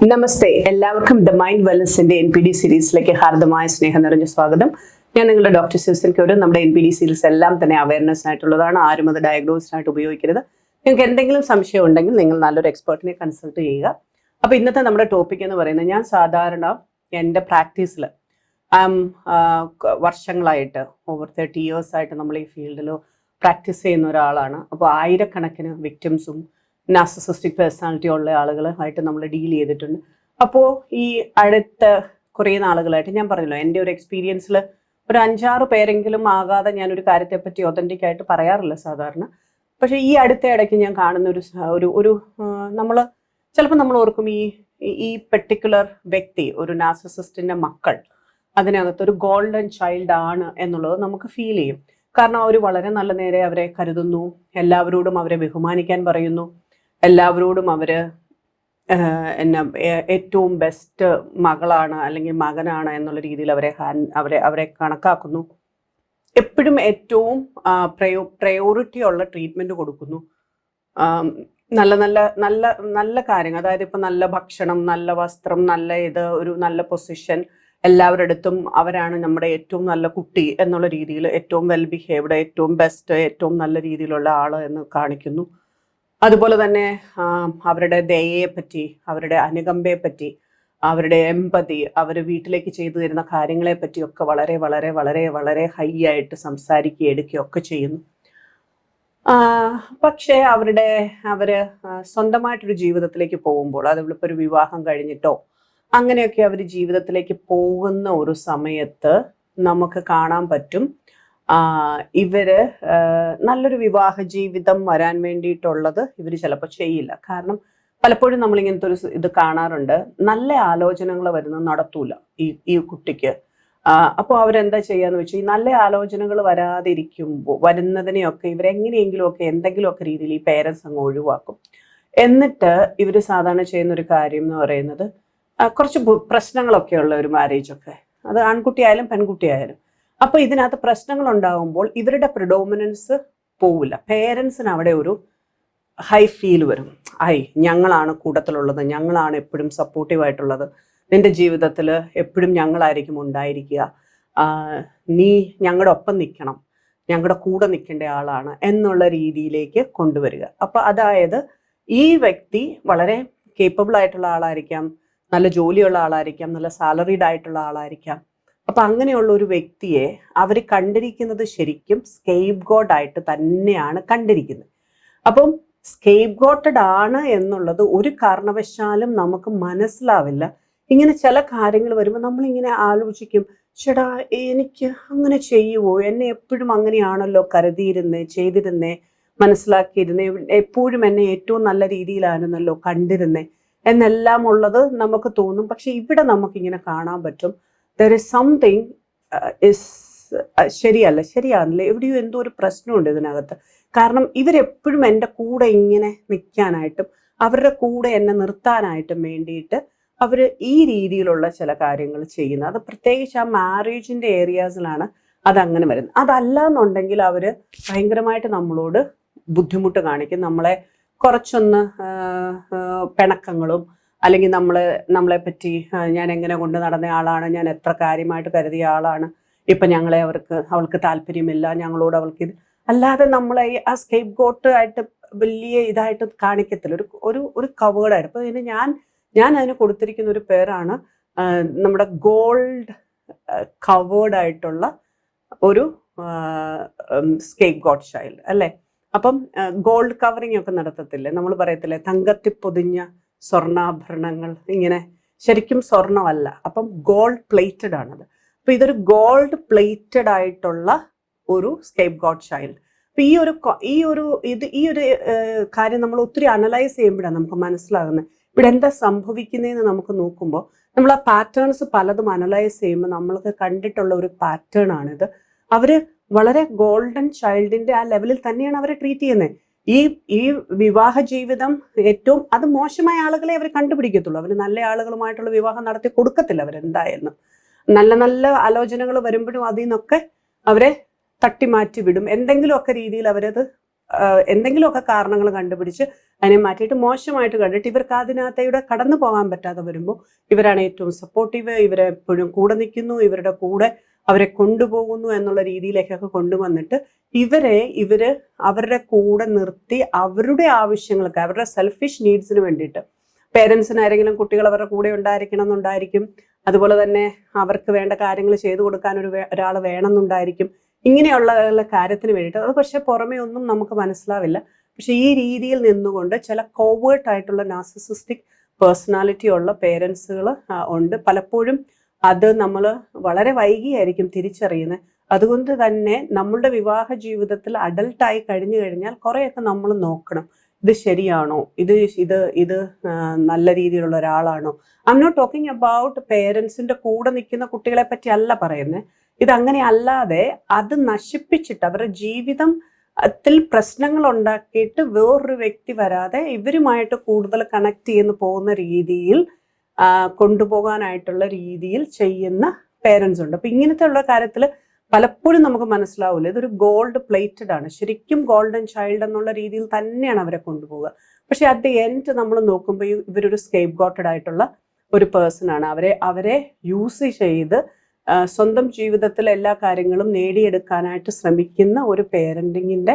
നമസ്തേ, എല്ലാവർക്കും the mind വെൽനസിന്റെ NPD സീരീസിലേക്ക് ഹാർദമായ സ്നേഹം നിറഞ്ഞ സ്വാഗതം. ഞാൻ നിങ്ങളുടെ ഡോക്ടർ സിൽസൻ കൗർ. നമ്മുടെ NPD സീരീസ് എല്ലാം തന്നെ അവയർനെസ് ആയിട്ടുള്ളതാണ്. ആരും അത് ഡയഗ്നോസിസ് ആയിട്ട് ഉപയോഗിക്കരുത്. നിങ്ങൾക്ക് എന്തെങ്കിലും സംശയം ഉണ്ടെങ്കിൽ നിങ്ങൾ നല്ലൊരു എക്സ്പേർട്ടിനെ കൺസൾട്ട് ചെയ്യുക. അപ്പോൾ ഇന്നത്തെ നമ്മുടെ ടോപ്പിക് എന്ന് പറയുന്നത്, ഞാൻ സാധാരണ എൻ്റെ പ്രാക്ടീസിൽ വർഷങ്ങളായിട്ട് ഓവർ 30 years ആയിട്ട് നമ്മൾ ഈ ഫീൽഡിൽ പ്രാക്ടീസ് ചെയ്യുന്ന ഒരാളാണ്. അപ്പോൾ ആയിരക്കണക്കിന് വിക്ടിംസും നാർസിസിസ്റ്റിക് പേഴ്സണാലിറ്റി ഉള്ള ആളുകളുമായിട്ട് നമ്മൾ ഡീൽ ചെയ്തിട്ടുണ്ട്. അപ്പോൾ ഈ അടുത്ത കുറേ നാളുകളായിട്ട് ഞാൻ പറഞ്ഞല്ലോ, എൻ്റെ ഒരു എക്സ്പീരിയൻസിൽ ഒരു 5-6 പേരെങ്കിലും ആകാതെ ഞാനൊരു കാര്യത്തെപ്പറ്റി ഒതൻറ്റിക് ആയിട്ട് പറയാറില്ല സാധാരണ. പക്ഷേ ഈ അടുത്ത ഇടയ്ക്ക് ഞാൻ കാണുന്ന ഒരു നമ്മൾ ചിലപ്പോൾ നമ്മൾ ഓർക്കും, ഈ പെർട്ടിക്കുലർ വ്യക്തി, ഒരു നാർസിസിസ്റ്റിൻ്റെ മക്കൾ അതിനകത്തൊരു ഗോൾഡൻ ചൈൽഡ് ആണ് എന്നുള്ളത് നമുക്ക് ഫീൽ ചെയ്യും. കാരണം അവർ വളരെ നല്ല നേരെ അവരെ കരുതുന്നു, എല്ലാവരോടും അവരെ ബഹുമാനിക്കാൻ പറയുന്നു, എല്ലാവരോടും അവർ ഏറ്റവും ബെസ്റ്റ് മകളാണ് അല്ലെങ്കിൽ മകനാണ് എന്നുള്ള രീതിയിൽ അവരെ കണക്കാക്കുന്നു. എപ്പോഴും ഏറ്റവും പ്രയോറിറ്റി ഉള്ള ട്രീറ്റ്മെൻറ്റ് കൊടുക്കുന്നു. നല്ല നല്ല നല്ല നല്ല കാര്യങ്ങൾ, അതായത് ഇപ്പം നല്ല ഭക്ഷണം, നല്ല വസ്ത്രം, ഒരു നല്ല പൊസിഷൻ, എല്ലാവരുടെ അടുത്തും അവരാണ് നമ്മുടെ ഏറ്റവും നല്ല കുട്ടി എന്നുള്ള രീതിയിൽ, ഏറ്റവും വെൽ ബിഹേവ്ഡ്, ഏറ്റവും ബെസ്റ്റ്, ഏറ്റവും നല്ല രീതിയിലുള്ള ആൾ എന്ന് കാണിക്കുന്നു. അതുപോലെ തന്നെ അവരുടെ ദയയെ പറ്റി, അവരുടെ അനുകമ്പയെ പറ്റി, അവരുടെ എമ്പതി, അവർ വീട്ടിലേക്ക് ചെയ്തു തരുന്ന കാര്യങ്ങളെ പറ്റിയൊക്കെ വളരെ വളരെ വളരെ വളരെ ഹൈ ആയിട്ട് സംസാരിക്കുകയും എടുക്കുകയൊക്കെ ചെയ്യുന്നു. പക്ഷേ അവർ സ്വന്തമായിട്ടൊരു ജീവിതത്തിലേക്ക് പോകുമ്പോൾ, അതിപ്പോൾ ഒരു വിവാഹം കഴിഞ്ഞിട്ടോ അങ്ങനെയൊക്കെ അവർ ജീവിതത്തിലേക്ക് പോകുന്ന ഒരു സമയത്ത് നമുക്ക് കാണാൻ പറ്റും, ഇവര് നല്ലൊരു വിവാഹ ജീവിതം വരാൻ വേണ്ടിയിട്ടുള്ളത് ഇവർ ചിലപ്പോൾ ചെയ്യില്ല. കാരണം പലപ്പോഴും നമ്മളിങ്ങനത്തെ ഇത് കാണാറുണ്ട്, നല്ല ആലോചനകൾ വരുന്നത് നടത്തൂല ഈ കുട്ടിക്ക്. അപ്പോൾ അവരെന്താ ചെയ്യാന്ന് വെച്ചാൽ, ഈ നല്ല ആലോചനകൾ വരുന്നതിനെയൊക്കെ ഇവരെങ്ങനെയെങ്കിലുമൊക്കെ എന്തെങ്കിലുമൊക്കെ രീതിയിൽ ഈ പേരൻസ് അങ്ങ് ഒഴിവാക്കും. എന്നിട്ട് ഇവർ സാധാരണ ചെയ്യുന്ന ഒരു കാര്യം എന്ന് പറയുന്നത്, കുറച്ച് പ്രശ്നങ്ങളൊക്കെ ഉള്ള ഒരു മാരേജൊക്കെ, അത് ആൺകുട്ടിയായാലും പെൺകുട്ടിയായാലും, അപ്പോൾ ഇതിനകത്ത് പ്രശ്നങ്ങൾ ഉണ്ടാകുമ്പോൾ ഇവരുടെ പ്രിഡോമിനൻസ് പോവില്ല. പേരൻസിന് അവിടെ ഒരു ഹൈ ഫീൽ വരും. ഞങ്ങളാണ് കൂട്ടത്തിലുള്ളത്, ഞങ്ങളാണ് എപ്പോഴും സപ്പോർട്ടീവായിട്ടുള്ളത്, നിന്റെ ജീവിതത്തിൽ എപ്പോഴും ഞങ്ങളായിരിക്കും ഉണ്ടായിരിക്കുക, നീ ഞങ്ങളുടെ ഒപ്പം നിൽക്കണം, ഞങ്ങളുടെ കൂടെ നിൽക്കേണ്ട ആളാണ് എന്നുള്ള രീതിയിലേക്ക് കൊണ്ടുവരിക. അപ്പോൾ അതായത് ഈ വ്യക്തി വളരെ കേപ്പബിൾ ആയിട്ടുള്ള ആളായിരിക്കാം, നല്ല ജോലിയുള്ള ആളായിരിക്കാം, നല്ല സാലറീഡ് ആയിട്ടുള്ള ആളായിരിക്കാം. അപ്പം അങ്ങനെയുള്ള ഒരു വ്യക്തിയെ അവർ കണ്ടിരിക്കുന്നത് ശരിക്കും സ്കേപ്പ് ഗോഡ് ആയിട്ട് തന്നെയാണ് കണ്ടിരിക്കുന്നത്. അപ്പം സ്കേപ്പ് ഗോട്ടഡ് ആണ് എന്നുള്ളത് ഒരു കാരണവശാലും നമുക്ക് മനസ്സിലാവില്ല. ഇങ്ങനെ ചില കാര്യങ്ങൾ വരുമ്പോൾ നമ്മളിങ്ങനെ ആലോചിക്കും, ചേട്ടാ എനിക്ക് അങ്ങനെ ചെയ്യുമോ, എന്നെ എപ്പോഴും അങ്ങനെയാണല്ലോ ചെയ്തിരുന്നേ, മനസ്സിലാക്കിയിരുന്നേ, എപ്പോഴും എന്നെ ഏറ്റവും നല്ല രീതിയിലാണെന്നല്ലോ കണ്ടിരുന്നേ എന്നെല്ലാം ഉള്ളത് നമുക്ക് തോന്നും. പക്ഷെ ഇവിടെ നമുക്കിങ്ങനെ കാണാൻ പറ്റും, there is something ശരിയാണല്ലേ, എവിടെയോ എന്തോ ഒരു പ്രശ്നമുണ്ട് ഇതിനകത്ത്. കാരണം ഇവരെപ്പോഴും എൻ്റെ കൂടെ ഇങ്ങനെ നിൽക്കാനായിട്ടും അവരുടെ കൂടെ എന്നെ നിർത്താനായിട്ടും വേണ്ടിയിട്ട് അവർ ഈ രീതിയിലുള്ള ചില കാര്യങ്ങൾ ചെയ്യുന്നത്. അത് പ്രത്യേകിച്ച് ആ മാരേജിൻ്റെ ഏരിയാസിലാണ് അതങ്ങനെ വരുന്നത്. അതല്ല എന്നുണ്ടെങ്കിൽ അവർ ഭയങ്കരമായിട്ട് നമ്മളോട് ബുദ്ധിമുട്ട് കാണിക്കും, നമ്മളെ കുറച്ചൊന്ന് പിണക്കങ്ങളും, അല്ലെങ്കിൽ നമ്മളെ പറ്റി ഞാൻ എങ്ങനെ കൊണ്ട് നടന്ന ആളാണ്, ഞാൻ എത്ര കാര്യമായിട്ട് കരുതിയ ആളാണ്, ഇപ്പം അവൾക്ക് താല്പര്യമില്ല ഞങ്ങളോട്, അവൾക്ക് ഇത് അല്ലാതെ നമ്മളെ ആ സ്കേപ്പ് ഗോട്ട് ആയിട്ട് വലിയ ഇതായിട്ട് കാണിക്കത്തില്ല, ഒരു കവേർഡായിട്ട്. അപ്പോൾ ഇതിന് ഞാൻ അതിന് കൊടുത്തിരിക്കുന്ന ഒരു പേരാണ് നമ്മുടെ ഗോൾഡ് കവേർഡ് ആയിട്ടുള്ള ഒരു സ്കേപ്പ് ഗോട്ട് ചൈൽഡ് അല്ലേ. അപ്പം ഗോൾഡ് കവറിങ് ഒക്കെ നടത്തത്തില്ലേ, നമ്മൾ പറയത്തില്ലേ, തങ്കത്തിൽ പൊതിഞ്ഞ സ്വർണ്ണാഭരണങ്ങൾ, ഇങ്ങനെ ശരിക്കും സ്വർണ്ണമല്ല, അപ്പം ഗോൾഡ് പ്ലേറ്റഡ് ആണത്. അപ്പം ഇതൊരു ഗോൾഡ് പ്ലേറ്റഡ് ആയിട്ടുള്ള ഒരു സ്കേപ്പ് ഗോട്ട് ചൈൽഡ്. അപ്പം ഈ ഒരു കാര്യം നമ്മൾ ഒത്തിരി അനലൈസ് ചെയ്യുമ്പോഴാണ് നമുക്ക് മനസ്സിലാകുന്നത് ഇവിടെ എന്താ സംഭവിക്കുന്നതെന്ന്. നമുക്ക് നോക്കുമ്പോൾ നമ്മൾ ആ പാറ്റേൺസ് പലതും അനലൈസ് ചെയ്യുമ്പോൾ നമ്മൾക്ക് കണ്ടിട്ടുള്ള ഒരു പാറ്റേൺ ആണിത്. അവർ വളരെ ഗോൾഡൻ ചൈൽഡിന്റെ ആ ലെവലിൽ തന്നെയാണ് അവരെ ട്രീറ്റ് ചെയ്യുന്നത്. ഈ വിവാഹ ജീവിതം ഏറ്റവും അത് മോശമായ ആളുകളെ അവർ കണ്ടുപിടിക്കത്തുള്ളൂ. അവർ നല്ല ആളുകളുമായിട്ടുള്ള വിവാഹം നടത്തി കൊടുക്കത്തില്ല അവരെന്തായാലും. നല്ല നല്ല ആലോചനകൾ വരുമ്പോഴും അതിൽ നിന്നൊക്കെ അവരെ തട്ടിമാറ്റി വിടും, എന്തെങ്കിലുമൊക്കെ രീതിയിൽ അവരത് എന്തെങ്കിലുമൊക്കെ കാരണങ്ങൾ കണ്ടുപിടിച്ച് അതിനെ മാറ്റിയിട്ട് മോശമായിട്ട് കണ്ടിട്ട് ഇവർക്ക് അതിനകത്തൂടെ കടന്നു പോകാൻ പറ്റാതെ വരുമ്പോൾ ഇവരാണ് ഏറ്റവും സപ്പോർട്ടീവ്, ഇവരെ എപ്പോഴും കൂടെ നിൽക്കുന്നു, ഇവരുടെ കൂടെ അവരെ കൊണ്ടുപോകുന്നു എന്നുള്ള രീതിയിലേക്കൊക്കെ കൊണ്ടുവന്നിട്ട് ഇവര് അവരുടെ കൂടെ നിർത്തി അവരുടെ ആവശ്യങ്ങൾക്ക്, അവരുടെ സെൽഫിഷ് നീഡ്സിന് വേണ്ടിയിട്ട്, പേരൻസിന് ആരെങ്കിലും കുട്ടികൾ അവരുടെ കൂടെ ഉണ്ടായിരിക്കണം എന്നുണ്ടായിരിക്കും, അതുപോലെ തന്നെ അവർക്ക് വേണ്ട കാര്യങ്ങൾ ചെയ്തു കൊടുക്കാൻ ഒരാൾ വേണമെന്നുണ്ടായിരിക്കും, ഇങ്ങനെയുള്ള കാര്യത്തിന് വേണ്ടിയിട്ട്. അത് പക്ഷെ പുറമേ ഒന്നും നമുക്ക് മനസ്സിലാവില്ല. പക്ഷെ ഈ രീതിയിൽ നിന്നുകൊണ്ട് ചില കോവേർട്ട് ആയിട്ടുള്ള നാർസിസിസ്റ്റിക് പേഴ്സണാലിറ്റി ഉള്ള പേരൻസുകൾ ഉണ്ട്. പലപ്പോഴും അത് നമ്മൾ വളരെ വൈകിയായിരിക്കും തിരിച്ചറിയുന്നത്. അതുകൊണ്ട് തന്നെ നമ്മളുടെ വിവാഹ ജീവിതത്തിൽ അഡൽട്ടായി കഴിഞ്ഞു കഴിഞ്ഞാൽ കുറേയൊക്കെ നമ്മൾ നോക്കണം, ഇത് ശരിയാണോ, ഇത് നല്ല രീതിയിലുള്ള ഒരാളാണോ. I am not talking about പേരൻസിന്റെ കൂടെ നിൽക്കുന്ന കുട്ടികളെ പറ്റി അല്ല പറയുന്നത്. ഇതങ്ങനെ അല്ലാതെ അത് നശിപ്പിച്ചിട്ട് അവരുടെ ജീവിതത്തിൽ പ്രശ്നങ്ങൾ ഉണ്ടാക്കിയിട്ട് വേറൊരു വ്യക്തി വരാതെ ഇവരുമായിട്ട് കൂടുതൽ കണക്ട് ചെയ്യുന്ന പോകുന്ന രീതിയിൽ കൊണ്ടുപോകാനായിട്ടുള്ള രീതിയിൽ ചെയ്യുന്ന പേരൻസ് ഉണ്ട്. അപ്പൊ ഇങ്ങനത്തെ ഉള്ള കാര്യത്തിൽ പലപ്പോഴും നമുക്ക് മനസ്സിലാവില്ല, ഇതൊരു ഗോൾഡ് പ്ലേറ്റഡ് ആണ്, ശരിക്കും ഗോൾഡൻ ചൈൽഡ് എന്നുള്ള രീതിയിൽ തന്നെയാണ് അവരെ കൊണ്ടുപോവുക. പക്ഷെ അറ്റ് ദി എൻഡ് നമ്മൾ നോക്കുമ്പോൾ ഇവരൊരു സ്കേപ്പ് ഗോട്ടഡ് ആയിട്ടുള്ള ഒരു പേഴ്സൺ ആണ്. അവരെ യൂസ് ചെയ്ത് സ്വന്തം ജീവിതത്തിൽ എല്ലാ കാര്യങ്ങളും നേടിയെടുക്കാനായിട്ട് ശ്രമിക്കുന്ന ഒരു പേരന്റിങ്ങിന്റെ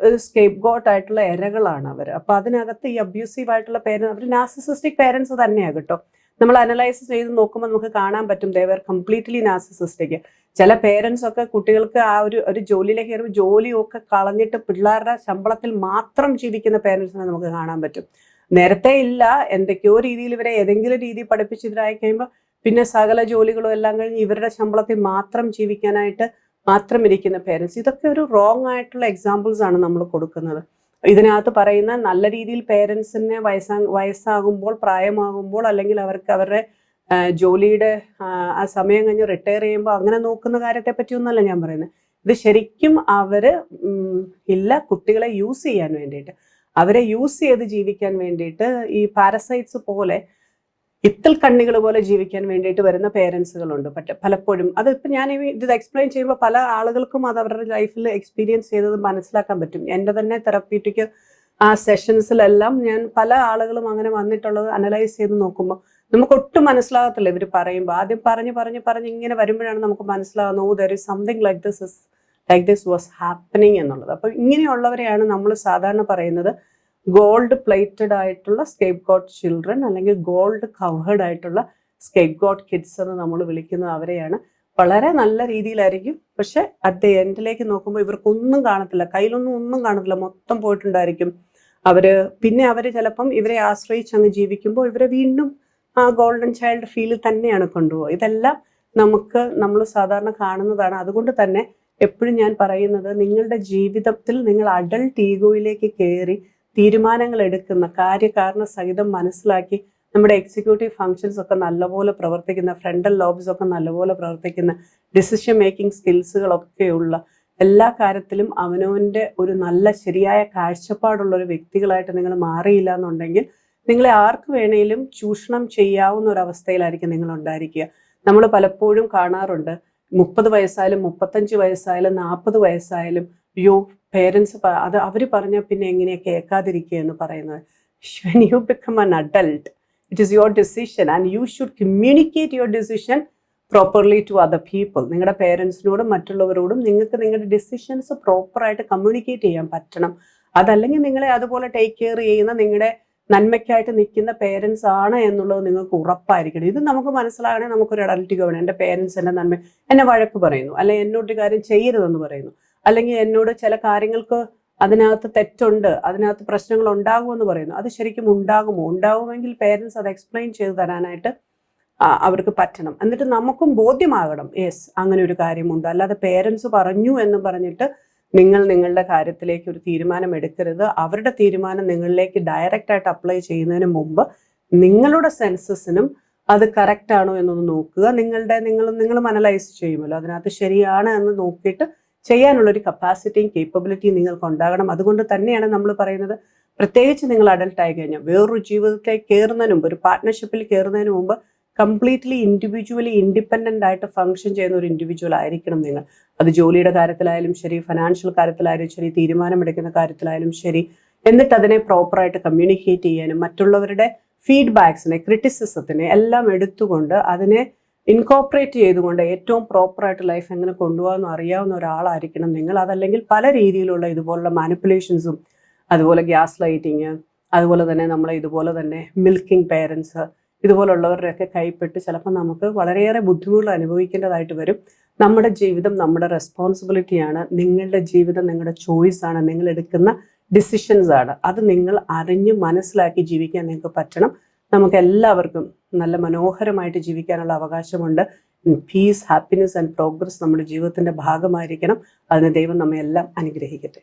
ഒരു സ്കേപ്പ് ഗോട്ട് ആയിട്ടുള്ള ഇരകളാണ് അവർ. അപ്പൊ അതിനകത്ത് ഈ അബ്യൂസീവ് ആയിട്ടുള്ള അവർ നാർസിസിസ്റ്റിക് പേരൻസ് തന്നെയാണ് കേട്ടോ. നമ്മൾ അനലൈസ് ചെയ്ത് നോക്കുമ്പോൾ നമുക്ക് കാണാൻ പറ്റും ദേവർ കംപ്ലീറ്റ്ലി നാർസിസിസ്റ്റിക്. ചില പേരൻസ് ഒക്കെ കുട്ടികൾക്ക് ആ ഒരു ജോലിയിലേക്ക് കയറുമ്പോൾ ജോലിയൊക്കെ കളഞ്ഞിട്ട് പിള്ളേരുടെ ശമ്പളത്തിൽ മാത്രം ജീവിക്കുന്ന പേരൻസിനെ നമുക്ക് കാണാൻ പറ്റും. നേരത്തെ ഇല്ല, എന്തൊക്കെയോ രീതിയിൽ ഇവരെ ഏതെങ്കിലും രീതി പഠിപ്പിച്ച് ഇതിലായി കഴിയുമ്പോൾ പിന്നെ സകല ജോലികളും എല്ലാം കഴിഞ്ഞ് ഇവരുടെ ശമ്പളത്തിൽ മാത്രം ജീവിക്കാനായിട്ട് മാത്രം ഇരിക്കുന്ന പേരൻസ്. ഇതൊക്കെ ഒരു റോങ് ആയിട്ടുള്ള എക്സാമ്പിൾസ് ആണ് നമ്മൾ കൊടുക്കുന്നത്. ഇതിനകത്ത് പറയുന്ന നല്ല രീതിയിൽ പേരൻസിനെ വയസ്സാകുമ്പോൾ, പ്രായമാകുമ്പോൾ, അല്ലെങ്കിൽ അവർക്ക് അവരുടെ ജോലിയുടെ ആ സമയം കഴിഞ്ഞ് റിട്ടയർ ചെയ്യുമ്പോൾ അങ്ങനെ നോക്കുന്ന കാര്യത്തെ പറ്റിയൊന്നല്ല ഞാൻ പറയുന്നത്. ഇത് ശരിക്കും കുട്ടികളെ യൂസ് ചെയ്യാൻ വേണ്ടിയിട്ട്, അവരെ യൂസ് ചെയ്ത് ജീവിക്കാൻ വേണ്ടിയിട്ട്, ഈ പാരസൈറ്റ്സ് പോലെ, ഇത്തൽ കണ്ണികൾ പോലെ ജീവിക്കാൻ വേണ്ടിയിട്ട് വരുന്ന പേരൻസുകളുണ്ട്. പലപ്പോഴും അതിപ്പോൾ ഞാൻ ഇത് എക്സ്പ്ലെയിൻ ചെയ്യുമ്പോൾ പല ആളുകൾക്കും അത് അവരുടെ ലൈഫിൽ എക്സ്പീരിയൻസ് ചെയ്തത് മനസ്സിലാക്കാൻ പറ്റും. എൻ്റെ തന്നെ തെറപ്യൂട്ടിക് ആ സെഷൻസിലെല്ലാം ഞാൻ പല ആളുകളും അങ്ങനെ വന്നിട്ടുള്ളത് അനലൈസ് ചെയ്ത് നോക്കുമ്പോൾ നമുക്ക് ഒട്ടും മനസ്സിലാകത്തില്ല. ഇവർ പറയുമ്പോൾ ആദ്യം പറഞ്ഞ് ഇങ്ങനെ വരുമ്പോഴാണ് നമുക്ക് മനസ്സിലാകുന്നത്, oh there is something like this was happening എന്നുള്ളത്. അപ്പോൾ ഇങ്ങനെയുള്ളവരെയാണ് നമ്മൾ സാധാരണ പറയുന്നത് ഗോൾഡ് പ്ലേറ്റഡ് ആയിട്ടുള്ള സ്കേപ്പ് ഗോട്ട് ചിൽഡ്രൻ, അല്ലെങ്കിൽ ഗോൾഡ് കവേർഡ് ആയിട്ടുള്ള സ്കേപ്പ് ഗോട്ട് കിഡ്സ് എന്ന് നമ്മൾ വിളിക്കുന്നത് അവരെയാണ്. വളരെ നല്ല രീതിയിലായിരിക്കും, പക്ഷെ അറ്റ് ദ എൻഡിലേക്ക് നോക്കുമ്പോൾ ഇവർക്കൊന്നും കാണത്തില്ല, കയ്യിലൊന്നും കാണത്തില്ല, മൊത്തം പോയിട്ടുണ്ടായിരിക്കും. പിന്നെ അവര് ചിലപ്പം ഇവരെ ആശ്രയിച്ച് അങ്ങ് ജീവിക്കുമ്പോൾ ഇവരെ വീണ്ടും ആ ഗോൾഡൻ ചൈൽഡ് ഫീൽ തന്നെയാണ് കൊണ്ടുപോകുക. ഇതെല്ലാം നമ്മൾ സാധാരണ കാണുന്നതാണ്. അതുകൊണ്ട് തന്നെ എപ്പോഴും ഞാൻ പറയുന്നത്, നിങ്ങളുടെ ജീവിതത്തിൽ നിങ്ങൾ അഡൾട്ട് ഈഗോയിലേക്ക് കയറി തീരുമാനങ്ങൾ എടുക്കുന്ന, കാര്യകാരണ സഹിതം മനസ്സിലാക്കി നമ്മുടെ എക്സിക്യൂട്ടീവ് ഫങ്ഷൻസ് ഒക്കെ നല്ലപോലെ പ്രവർത്തിക്കുന്ന, ഫ്രണ്ടൽ ലോബ്സ് ഒക്കെ നല്ലപോലെ പ്രവർത്തിക്കുന്ന, ഡിസിഷൻ മേക്കിംഗ് സ്കിൽസുകളൊക്കെയുള്ള, എല്ലാ കാര്യത്തിലും അവനവൻ്റെ ഒരു നല്ല ശരിയായ കാഴ്ചപ്പാടുള്ള ഒരു വ്യക്തികളായിട്ട് നിങ്ങൾ മാറിയില്ല എന്നുണ്ടെങ്കിൽ നിങ്ങളെ ആർക്ക് വേണേലും ചൂഷണം ചെയ്യാവുന്ന ഒരു അവസ്ഥയിലായിരിക്കും നിങ്ങൾ ഉണ്ടായിരിക്കുക. നമ്മൾ പലപ്പോഴും കാണാറുണ്ട്, 30 വയസ്സായാലും 35 വയസ്സായാലും 40 വയസ്സായാലും പേരൻസ് അത് അവർ പറഞ്ഞാൽ പിന്നെ എങ്ങനെയാ കേൾക്കാതിരിക്കുക എന്ന് പറയുന്നത്. When you become an adult, it is your decision and you should communicate your decision properly to other people. നിങ്ങളുടെ പേരൻസിനോടും മറ്റുള്ളവരോടും നിങ്ങൾക്ക് നിങ്ങളുടെ ഡിസിഷൻസ് പ്രോപ്പറായിട്ട് കമ്മ്യൂണിക്കേറ്റ് ചെയ്യാൻ പറ്റണം. അതല്ലെങ്കിൽ നിങ്ങളെ അതുപോലെ ടേക്ക് കെയർ ചെയ്യുന്ന, നിങ്ങളുടെ നന്മയ്ക്കായിട്ട് നിൽക്കുന്ന പേരൻസ് ആണ് എന്നുള്ളത് നിങ്ങൾക്ക് ഉറപ്പായിരിക്കണം. ഇത് നമുക്ക് മനസ്സിലാകണേ നമുക്കൊരു അഡൽട്ട് വേണം. എൻ്റെ പേരൻസ് എൻ്റെ നന്മ, എന്നെ വഴക്ക് പറയുന്നു, അല്ലെങ്കിൽ എന്നോടൊരു കാര്യം ചെയ്യരുതെന്ന് പറയുന്നു, അല്ലെങ്കിൽ എന്നോട് ചില കാര്യങ്ങൾക്ക് അതിനകത്ത് തെറ്റുണ്ട്, അതിനകത്ത് പ്രശ്നങ്ങൾ ഉണ്ടാകുമെന്ന് പറയുന്നു. അത് ശരിക്കും ഉണ്ടാകുമെങ്കിൽ പേരൻസ് അത് എക്സ്പ്ലെയിൻ ചെയ്ത് തരാനായിട്ട് അവർക്ക് പറ്റണം. എന്നിട്ട് നമുക്കും ബോധ്യമാകണം, യെസ് അങ്ങനെ ഒരു കാര്യമുണ്ട്. അല്ലാതെ പേരൻസ് പറഞ്ഞു എന്ന് പറഞ്ഞിട്ട് നിങ്ങളുടെ കാര്യത്തിലേക്ക് ഒരു തീരുമാനം എടുക്കരുത്. അവരുടെ തീരുമാനം നിങ്ങളിലേക്ക് ഡയറക്റ്റ് ആയിട്ട് അപ്ലൈ ചെയ്യുന്നതിന് മുമ്പ് നിങ്ങളുടെ സെൻസസിനും അത് കറക്റ്റ് ആണോ എന്നൊന്ന് നോക്കുക. നിങ്ങൾ അനലൈസ് ചെയ്യുമല്ലോ, അതിനകത്ത് ശരിയാണ് എന്ന് നോക്കിയിട്ട് ചെയ്യാനുള്ളൊരു കപ്പാസിറ്റിയും കേപ്പബിലിറ്റിയും നിങ്ങൾക്ക് ഉണ്ടാകണം. അതുകൊണ്ട് തന്നെയാണ് നമ്മൾ പറയുന്നത്, പ്രത്യേകിച്ച് നിങ്ങൾ അഡൽട്ട് ആയി കഴിഞ്ഞാൽ വേറൊരു ജീവിതത്തിലേക്ക് കയറുന്നതിന് മുമ്പ്, ഒരു പാർട്ട്ണർഷിപ്പിൽ കയറുന്നതിന് മുമ്പ് കംപ്ലീറ്റ്ലി ഇൻഡിവിജ്വലി ഇൻഡിപെൻഡൻ്റ് ആയിട്ട് ഫങ്ഷൻ ചെയ്യുന്ന ഒരു ഇൻഡിവിജ്വൽ ആയിരിക്കണം നിങ്ങൾ. അത് ജോലിയുടെ കാര്യത്തിലായാലും ശരി, ഫിനാൻഷ്യൽ കാര്യത്തിലായാലും ശരി, തീരുമാനമെടുക്കുന്ന കാര്യത്തിലായാലും ശരി. എന്നിട്ട് അതിനെ പ്രോപ്പറായിട്ട് കമ്മ്യൂണിക്കേറ്റ് ചെയ്യാനും മറ്റുള്ളവരുടെ ഫീഡ്ബാക്സിനെ, ക്രിറ്റിസിസത്തിനെ എല്ലാം എടുത്തുകൊണ്ട് അതിനെ ഇൻകോപ്പറേറ്റ് ചെയ്തുകൊണ്ട് ഏറ്റവും പ്രോപ്പറായിട്ട് ലൈഫ് എങ്ങനെ കൊണ്ടുപോകാമെന്ന് അറിയാവുന്ന ഒരാളായിരിക്കണം നിങ്ങൾ. അതല്ലെങ്കിൽ പല രീതിയിലുള്ള ഇതുപോലുള്ള മാനിപ്പുലേഷൻസും, അതുപോലെ ഗ്യാസ് ലൈറ്റിങ്, അതുപോലെ തന്നെ നമ്മളെ ഇതുപോലെ തന്നെ മിൽക്കിംഗ് പേരൻസ്, ഇതുപോലുള്ളവരുടെയൊക്കെ കൈപ്പെട്ട് ചിലപ്പോൾ നമുക്ക് വളരെയേറെ ബുദ്ധിമുട്ടുകൾ അനുഭവിക്കേണ്ടതായിട്ട് വരും. നമ്മുടെ ജീവിതം നമ്മുടെ റെസ്പോൺസിബിലിറ്റിയാണ്. നിങ്ങളുടെ ജീവിതം നിങ്ങളുടെ ചോയ്സാണ്, നിങ്ങൾ എടുക്കുന്ന ഡിസിഷൻസ് ആണ്. അത് നിങ്ങൾ അറിഞ്ഞ് മനസ്സിലാക്കി ജീവിക്കാൻ നിങ്ങൾക്ക് പറ്റണം. നമുക്ക് എല്ലാവർക്കും നല്ല മനോഹരമായിട്ട് ജീവിക്കാനുള്ള അവകാശമുണ്ട്. പീസ്, ഹാപ്പിനെസ് ആൻഡ് പ്രോഗ്രസ് നമ്മുടെ ജീവിതത്തിന്റെ ഭാഗമായിരിക്കണം. അതിന് ദൈവം നമ്മെ എല്ലാം അനുഗ്രഹിക്കട്ടെ.